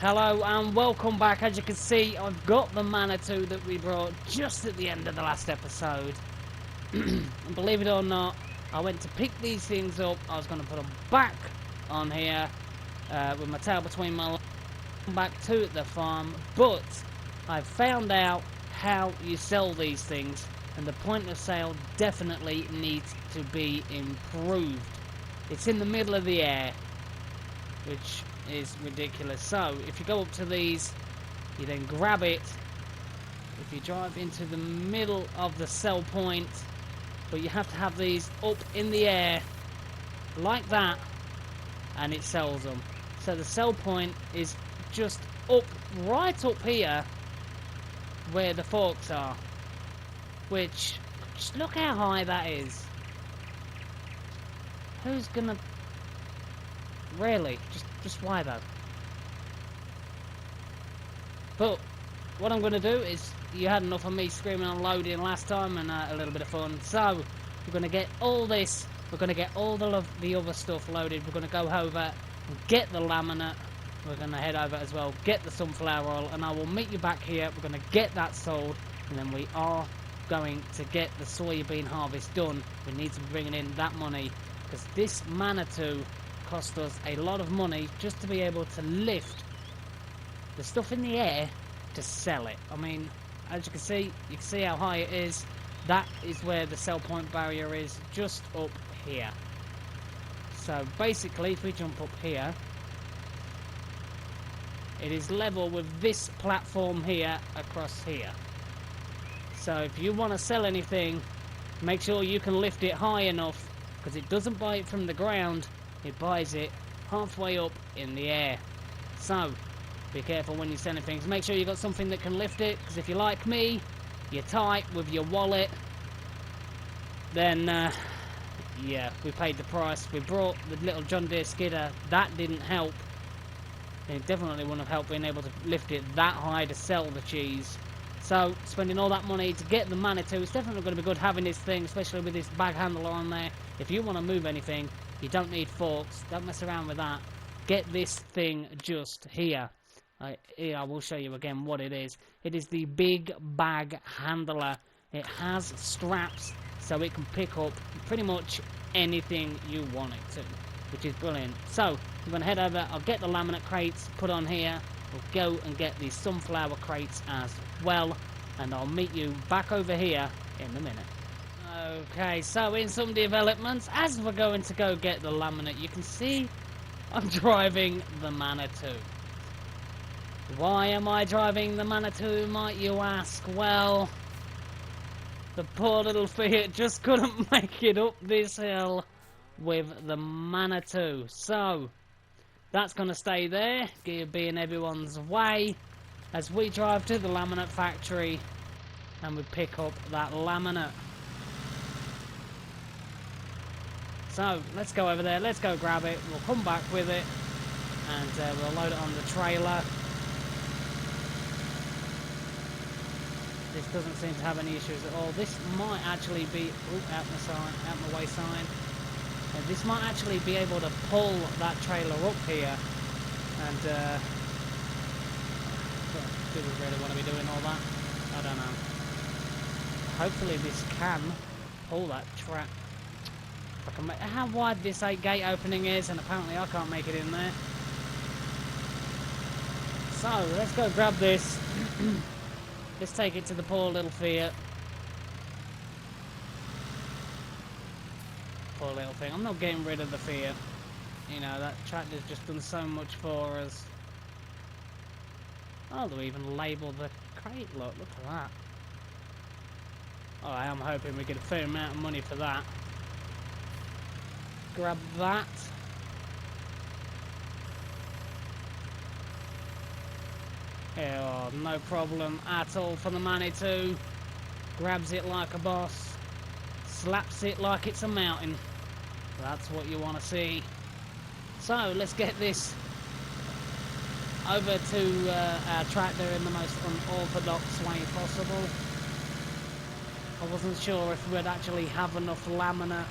Hello and welcome back. As you can see, I've got the Manitou that we brought just at the end of the last episode. And believe it or not, I went to pick these things up. I was going to put them back on here with my tail between my legs, back to the farm. But I found out how you sell these things, and the point of sale definitely needs to be improved. It's in the middle of the air, which is ridiculous. So if you go up to these, you then grab it. If you drive into the middle of the sell point, but you have to have these up in the air like that, and it sells them. So the sell point is just up, right up here where the forks are, which, just look how high that is. Who's gonna really, just why though? But what I'm going to do is, you had enough of me screaming and loading last time and a little bit of fun. So we're going to get all this, we're going to get all the other stuff loaded. We're going to go over and get the laminate. We're going to head over as well, get the sunflower oil, and I will meet you back here. We're going to get that sold, and then we are going to get the soybean harvest done. We need to be bringing in that money, because this Manitou cost us a lot of money just to be able to lift the stuff in the air to sell it. I mean, as you can see how high it is. That is where the sell point barrier is, just up here. So basically, if we jump up here, it is level with this platform here across here. So if you want to sell anything, make sure you can lift it high enough, because it doesn't buy it from the ground. It buys it halfway up in the air. So be careful when you're selling things. Make sure you've got something that can lift it, because if you're like me, you're tight with your wallet, then yeah, we paid the price. We brought the little John Deere skidder. That didn't help. It definitely wouldn't have helped being able to lift it that high to sell the cheese. So spending all that money to get the Manitou, it's definitely going to be good having this thing, especially with this bag handler on there. If you want to move anything, you don't need forks. Don't mess around with that. Get this thing just here. Here, I will show you again what it is. It is the big bag handler. It has straps, so it can pick up pretty much anything you want it to, which is brilliant. So we're going to head over. I'll get the laminate crates put on here. We'll go and get these sunflower crates as well, and I'll meet you back over here in a minute. Okay, so in some developments, as we're going to go get the laminate, you can see I'm driving the Manitou. Why am I driving the Manitou, might you ask? Well, the poor little Fiat just couldn't make it up this hill with the Manitou. So that's going to stay there, being everyone's way, as we drive to the laminate factory and we pick up that laminate. So let's go over there, let's go grab it, we'll come back with it, and we'll load it on the trailer. This doesn't seem to have any issues at all. This might actually be, out my way sign. This might actually be able to pull that trailer up here, and do we really want to be doing all that? I don't know. Hopefully this can pull that track. If I can make, how wide this gate opening is, and apparently I can't make it in there. So let's go grab this. Let's take it to the poor little Fiat. Poor little thing. I'm not getting rid of the Fiat. You know, that tractor's just done so much for us. Oh, they'll even label the crate. Look at that. Alright, I'm hoping we get a fair amount of money for that. Grab that. Oh, no problem at all for the Manitou. Grabs it like a boss. Slaps it like it's a mountain. That's what you want to see. So let's get this over to our tractor in the most unorthodox way possible. I wasn't sure if we'd actually have enough laminate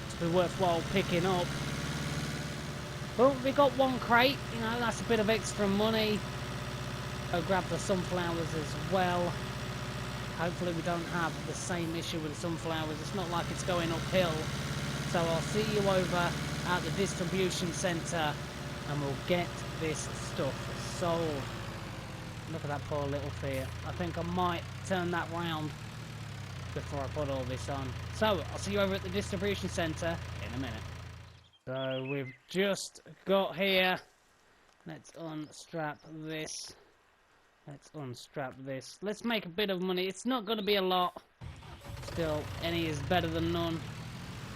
to be worthwhile picking up. But we got one crate, you know, that's a bit of extra money. I'll grab the sunflowers as well. Hopefully we don't have the same issue with the sunflowers. It's not like it's going uphill. So I'll see you over at the distribution centre and we'll get this stuff sold. Look at that poor little Fiat. I think I might turn that round before I put all this on. So I'll see you over at the distribution centre in a minute. So we've just got here. Let's unstrap this. Let's unstrap this. Let's make a bit of money. It's not going to be a lot. Still, any is better than none.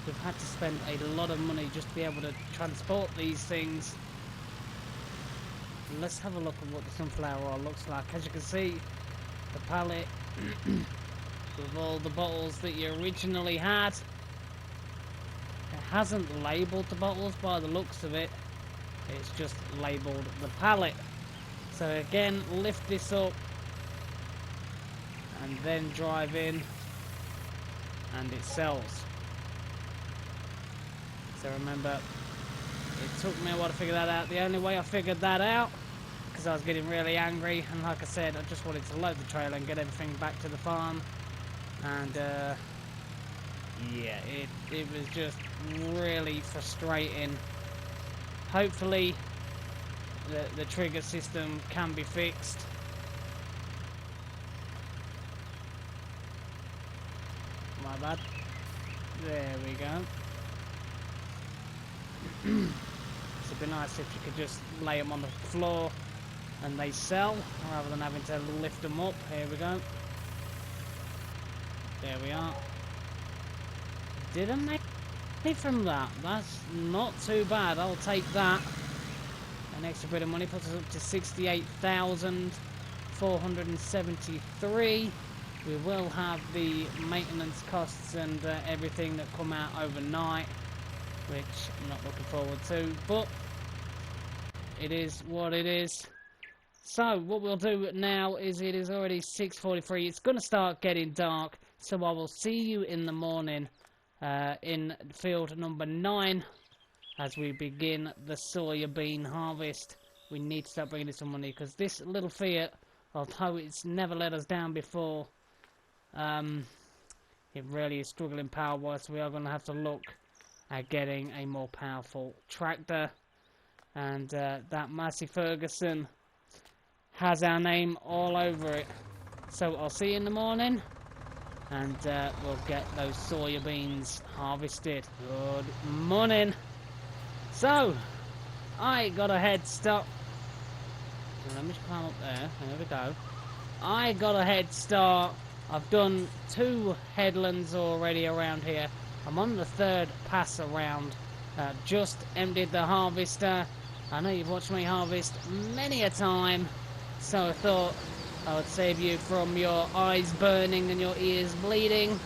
We've had to spend a lot of money just to be able to transport these things. Let's have a look at what the sunflower oil looks like. As you can see, the pallet with all the bottles that you originally had. It hasn't labelled the bottles by the looks of it. It's just labelled the pallet. So again, lift this up and then drive in and it sells. So remember, it took me a while to figure that out. The only way I figured that out, because I was getting really angry, and like I said, I just wanted to load the trailer and get everything back to the farm. And yeah, it was just really frustrating. Hopefully the trigger system can be fixed. My bad. There we go. It'd be nice if you could just lay them on the floor and they sell, rather than having to lift them up. Here we go. There we are. Didn't make money from that. That's not too bad. I'll take that. An extra bit of money puts us up to 68,473. We will have the maintenance costs and everything that come out overnight, which I'm not looking forward to, but it is what it is. So what we'll do now is, it is already 6:43. It's going to start getting dark, so I will see you in the morning in field number 9 as we begin the soya bean harvest. We need to start bringing in some money, because this little Fiat, although it's never let us down before, it really is struggling power-wise, so we are going to have to look at getting a more powerful tractor. And that Massey Ferguson has our name all over it. So I'll see you in the morning, and we'll get those soya beans harvested. Good morning. So I got a head start. Let me just climb up there. There we go. I got a head start. I've done 2 headlands already around here. I'm on the 3rd pass around. Just emptied the harvester. I know you've watched me harvest many a time, so I thought I would save you from your eyes burning and your ears bleeding.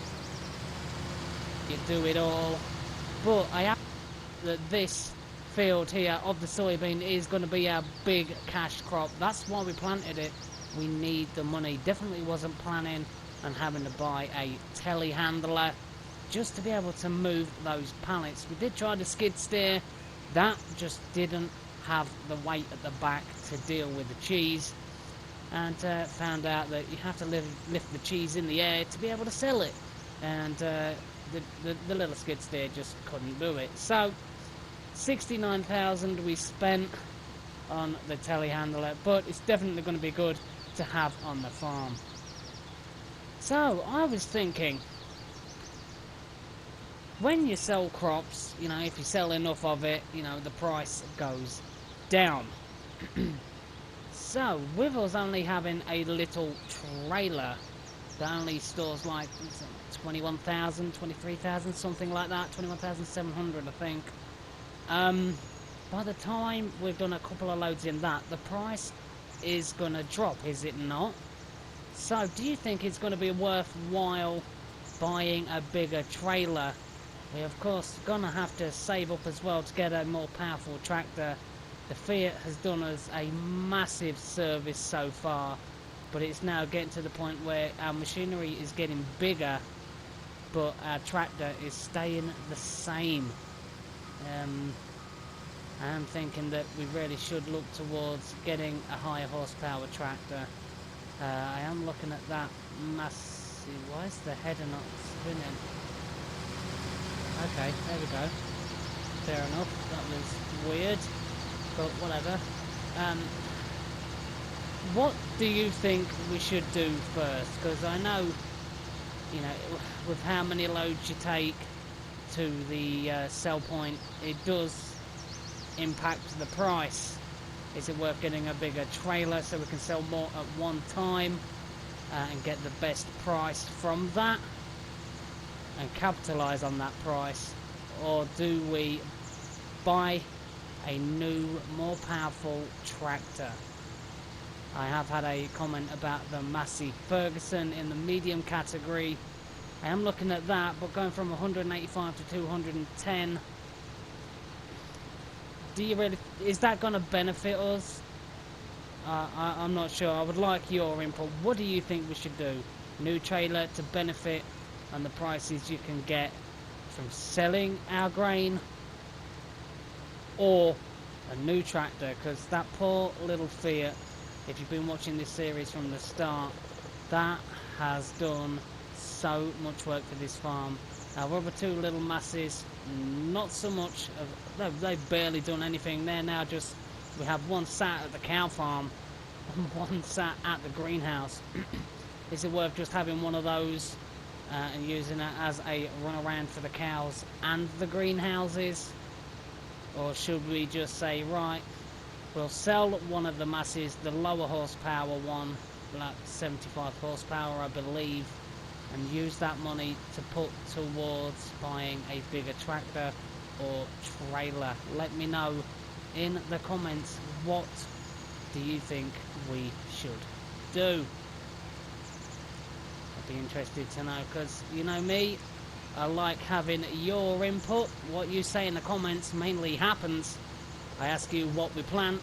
You do it all. But I am that this field here of the soybean is going to be our big cash crop. That's why we planted it. We need the money. Definitely wasn't planning on having to buy a telehandler just to be able to move those pallets. We did try the skid steer. That just didn't have the weight at the back to deal with the cheese, and found out that you have to lift the cheese in the air to be able to sell it, and the little skid steer just couldn't do it. So 69,000 we spent on the telehandler, but it's definitely going to be good to have on the farm. So I was thinking, when you sell crops, you know, if you sell enough of it, you know, the price goes down. So with us only having a little trailer that only stores like 21,000, 23,000, something like that, 21,700 I think. By the time we've done a couple of loads in that, the price is going to drop, is it not? So do you think it's going to be worthwhile buying a bigger trailer? We're of course going to have to save up as well to get a more powerful tractor. The Fiat has done us a massive service so far, but it's now getting to the point where our machinery is getting bigger, but our tractor is staying the same. I am thinking that we really should look towards getting a higher horsepower tractor. I am looking at that massive... Why is the header not spinning? Okay, there we go. Fair enough. That was weird, but whatever. What do you think we should do first? Because I know, you know, with how many loads you take to the sell point, it does impact the price. Is it worth getting a bigger trailer so we can sell more at one time and get the best price from that and capitalize on that price? Or do we buy a new, more powerful tractor? I have had a comment about the Massey Ferguson in the medium category. I am looking at that, but going from 185 to 210, do you really, is that going to benefit us? I'm not sure. I would like your input. What do you think we should do? New trailer to benefit on the prices you can get from selling our grain, or a new tractor? Because that poor little Fiat, if you've been watching this series from the start, that has done so much work for this farm. Our other two little masses, not so much. They've barely done anything. They're now just, we have one sat at the cow farm and one sat at the greenhouse. Is it worth just having one of those and using it as a runaround for the cows and the greenhouses? Or should we just say, right, we'll sell one of the masses, the lower horsepower one, like 75 horsepower I believe, and use that money to put towards buying a bigger tractor or trailer? Let me know in the comments, what do you think we should do? I'd be interested to know, because you know me, I like having your input. What you say in the comments mainly happens. I ask you what we plant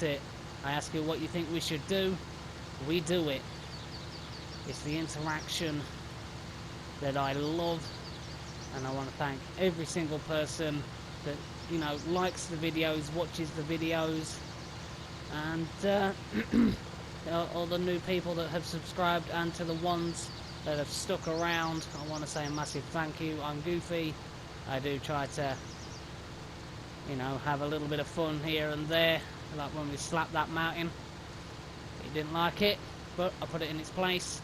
it. I ask you what you think we should do, we do it. It's the interaction that I love, and I want to thank every single person that, you know, likes the videos, watches the videos, and all the new people that have subscribed, and to the ones that have stuck around, I want to say a massive thank you. I'm goofy. I do try to, you know, have a little bit of fun here and there, like when we slapped that mountain. He didn't like it, but I put it in its place.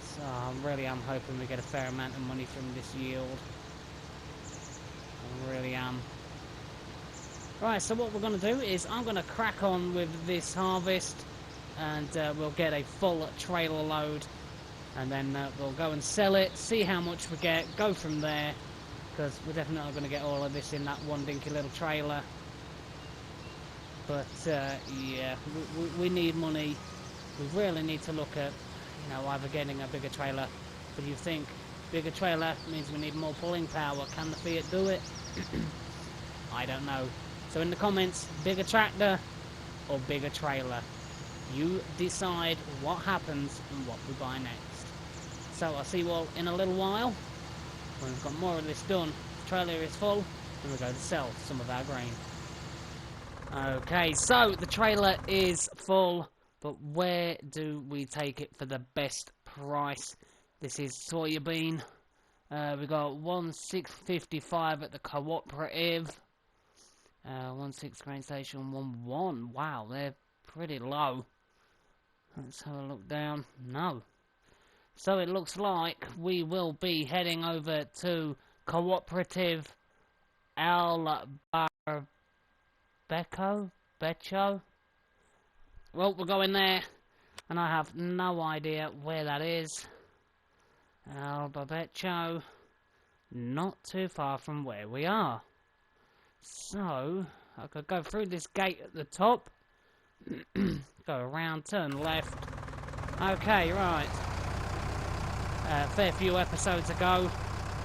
So I really am hoping we get a fair amount of money from this yield. I really am. Right, so what we're going to do is I'm going to crack on with this harvest, and we'll get a full trailer load, and then we'll go and sell it, see how much we get, go from there, because we're definitely going to get all of this in that one dinky little trailer. But yeah, we need money. We really need to look at, you know, either getting a bigger trailer. But you think bigger trailer means we need more pulling power? Can the Fiat do it? I don't know. So in the comments, bigger tractor or bigger trailer? You decide what happens and what we buy next. So I'll see you all in a little while when we've got more of this done. The trailer is full, and we'll go to sell some of our grain. Okay, so the trailer is full, but where do we take it for the best price? This is soybean. We got 1,655 at the cooperative. 1.6 grain station 1.1. Wow, they're pretty low. Let's have a look down. No. So it looks like we will be heading over to cooperative Becho. Well, we're going there, and I have no idea where that is. Becho, not too far from where we are. So I could go through this gate at the top, go around, turn left. Okay, right. A fair few episodes ago,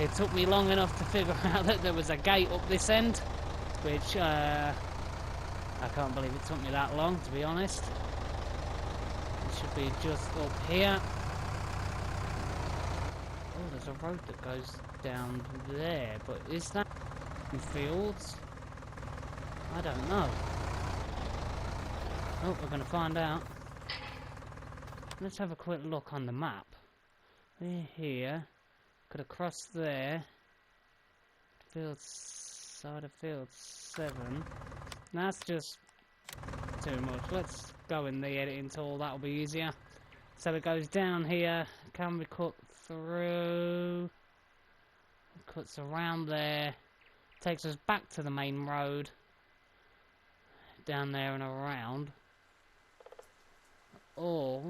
it took me long enough to figure out that there was a gate up this end, which I can't believe it took me that long, to be honest. It should be just up here. Oh, there's a road that goes down there, but is that... in fields? I don't know. Oh, we're going to find out. Let's have a quick look on the map. We're here. Could have crossed there. Field side of field 7. That's just too much. Let's go in the editing tool. That'll be easier. So it goes down here. Can we cut through? Cuts around there. Takes us back to the main road. Down there and around. Or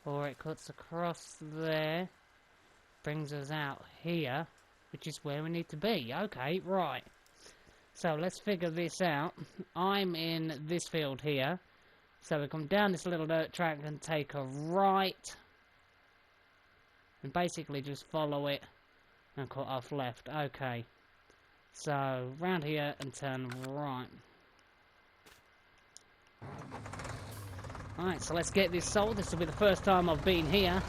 or it cuts across there, brings us out here, which is where we need to be. Okay, right. So let's figure this out. I'm in this field here, so we come down this little dirt track and take a right, and basically just follow it and cut off left. Okay, so round here and turn right. Alright, so let's get this sold. This will be the first time I've been here.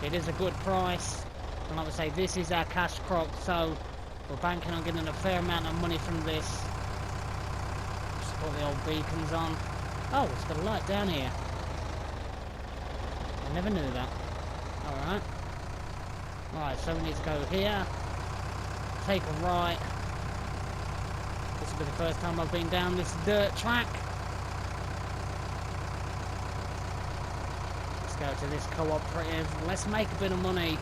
It is a good price. And like I say, this is our cash crop, so we're banking on getting a fair amount of money from this. Just put the old beacons on. Oh, it's got a light down here. I never knew that. Alright. Right, so we need to go here. Take a right. This will be the first time I've been down this dirt track. Go to this cooperative. Let's make a bit of money.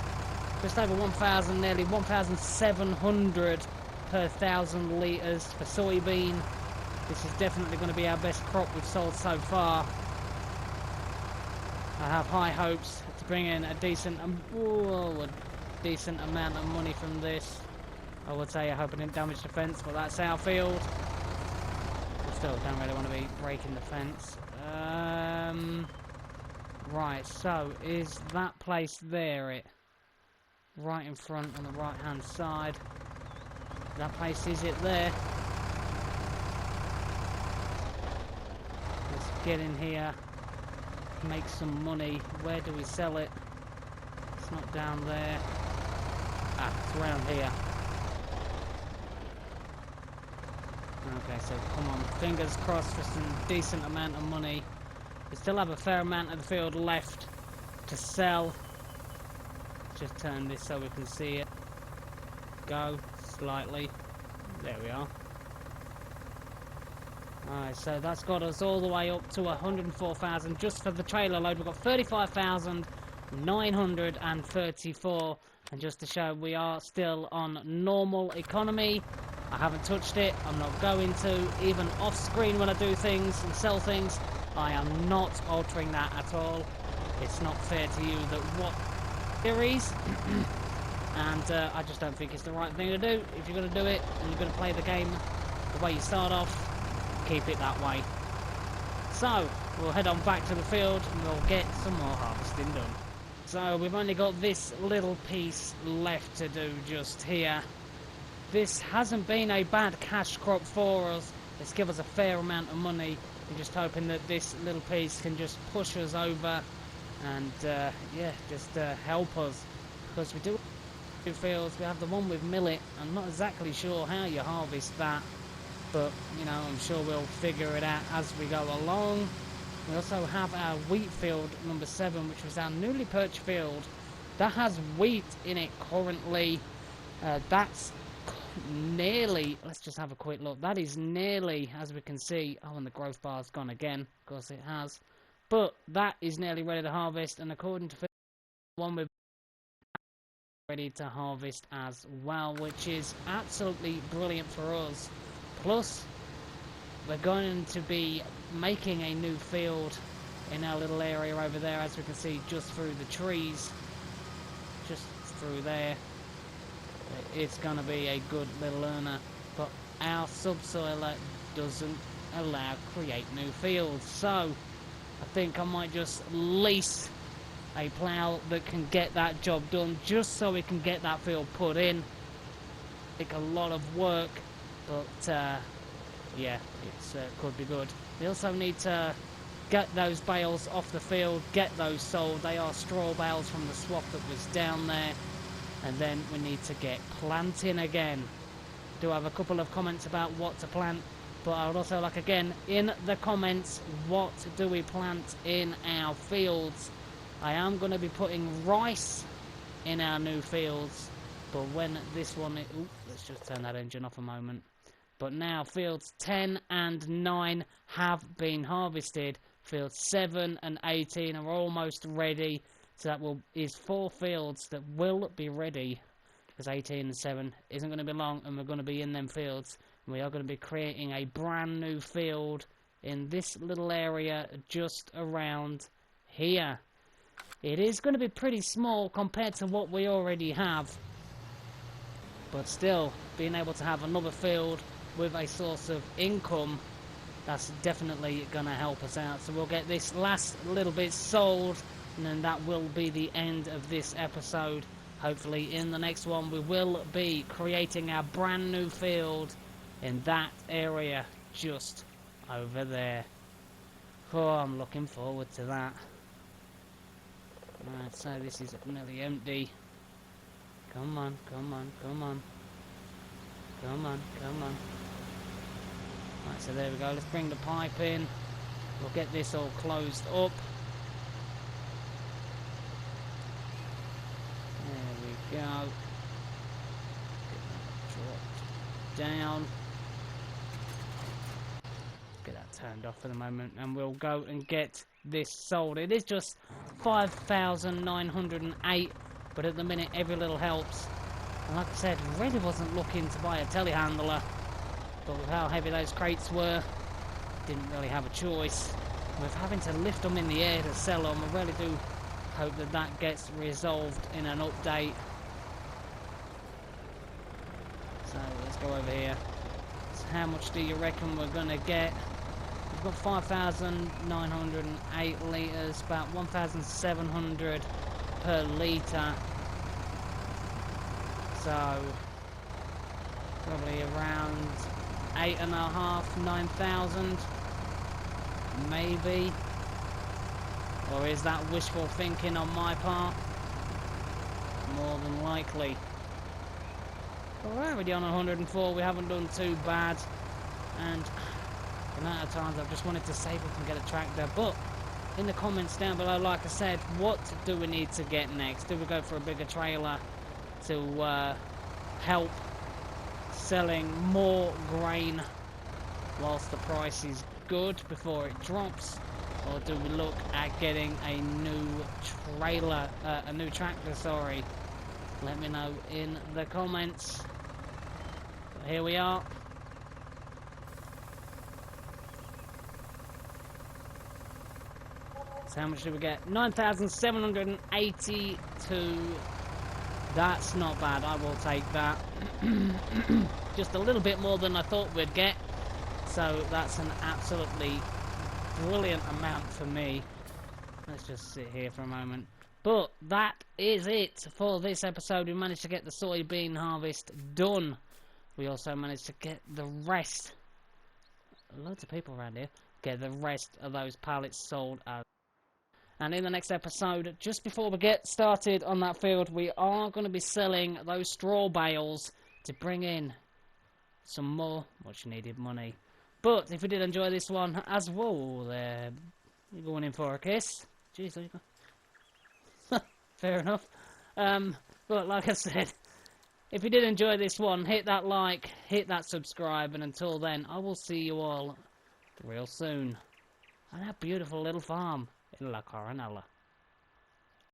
Just over 1,000, nearly 1,700 per 1,000 litres for soybean. This is definitely going to be our best crop we've sold so far. I have high hopes to bring in a decent amount of money from this. I would say I hope I didn't damage the fence, but that's our field. I still don't really want to be breaking the fence. Right, so is that place there it? Right in front on the right hand side. That place, is it there? Let's get in here, make some money. Where do we sell it? It's not down there. Ah, it's around here. Okay, so come on, fingers crossed for some decent amount of money. We still have a fair amount of the field left to sell. Just turn this so we can see it. Go slightly. There we are. Alright, so that's got us all the way up to 104,000 just for the trailer load. We've got 35,934. And just to show we are still on normal economy. I haven't touched it. I'm not going to. Even off screen when I do things and sell things, I am not altering that at all. It's not fair to you that what series and I just don't think it's the right thing to do. If you're going to do it and you're going to play the game the way you start off, keep it that way. So we'll head on back to the field and we'll get some more harvesting done. So we've only got this little piece left to do just here. This hasn't been a bad cash crop for us. It's given us a fair amount of money. We're just hoping that this little piece can just push us over and yeah, just help us, because we do two fields. We have the one with millet. I'm not exactly sure how you harvest that, but you know, I'm sure we'll figure it out as we go along. We also have our wheat field number 7, which was our newly purchased field. That has wheat in it currently. That's nearly, let's just have a quick look. That is nearly, as we can see, oh, and the growth bar's gone again, of course it has. But that is nearly ready to harvest, and according to one we're ready to harvest as well, which is absolutely brilliant for us. Plus, we're going to be making a new field in our little area over there, as we can see, just through the trees, just through there. It's going to be a good little earner, but our subsoiler doesn't allow create new fields, so I think I might just lease a plough that can get that job done, just so we can get that field put in. Take a lot of work, but yeah, it could be good. We also need to get those bales off the field, get those sold. They are straw bales from the swap that was down there. And then we need to get planting again. Do have a couple of comments about what to plant, but I would also like, again, in the comments, what do we plant in our fields? I am going to be putting rice in our new fields, but when this one... Ooh, let's just turn that engine off a moment. But now fields 10 and 9 have been harvested. Fields 7 and 18 are almost ready. So that is 4 fields that will be ready, because 18 and 7 isn't going to be long, and we're going to be in them fields. And we are going to be creating a brand new field in this little area just around here. It is going to be pretty small compared to what we already have, but still, being able to have another field with a source of income, that's definitely going to help us out. So we'll get this last little bit sold, and then that will be the end of this episode. Hopefully in the next one we will be creating our brand new field in that area just over there. Oh, I'm looking forward to that. Right, so this is nearly empty. Come on, come on, come on. Come on, come on. Right, so there we go. Let's bring the pipe in. We'll get this all closed up. Go. Get that dropped down. Get that turned off for the moment, and we'll go and get this sold. It is just 5,908, but at the minute every little helps. And like I said, really wasn't looking to buy a telehandler, but with how heavy those crates were, didn't really have a choice. With having to lift them in the air to sell them, I really do hope that that gets resolved in an update. So let's go over here. So how much do you reckon we're going to get? We've got 5,908 litres, about 1,700 per litre. So probably around 8,500, 9,000 maybe. Or is that wishful thinking on my part? More than likely. But we're already on 104, we haven't done too bad. And the amount of times I've just wanted to save up and get a tractor. But in the comments down below, like I said, what do we need to get next? Do we go for a bigger trailer to help selling more grain whilst the price is good before it drops? Or do we look at getting a new trailer, a new tractor, sorry? Let me know in the comments. But here we are. So how much do we get? 9,782. That's not bad, I will take that. Just a little bit more than I thought we'd get. So that's an absolutely brilliant amount for me. Let's just sit here for a moment. But that is it for this episode. We managed to get the soybean harvest done. We also managed to get the rest. Loads of people around here. Get the rest of those pallets sold out. And in the next episode, just before we get started on that field, we are going to be selling those straw bales to bring in some more much needed money. But if you did enjoy this one, as well, there, you're going in for a kiss. Jeez, there you go. Fair enough. But like I said, if you did enjoy this one, hit that like, hit that subscribe, and until then, I will see you all real soon on that beautiful little farm in La Coronella.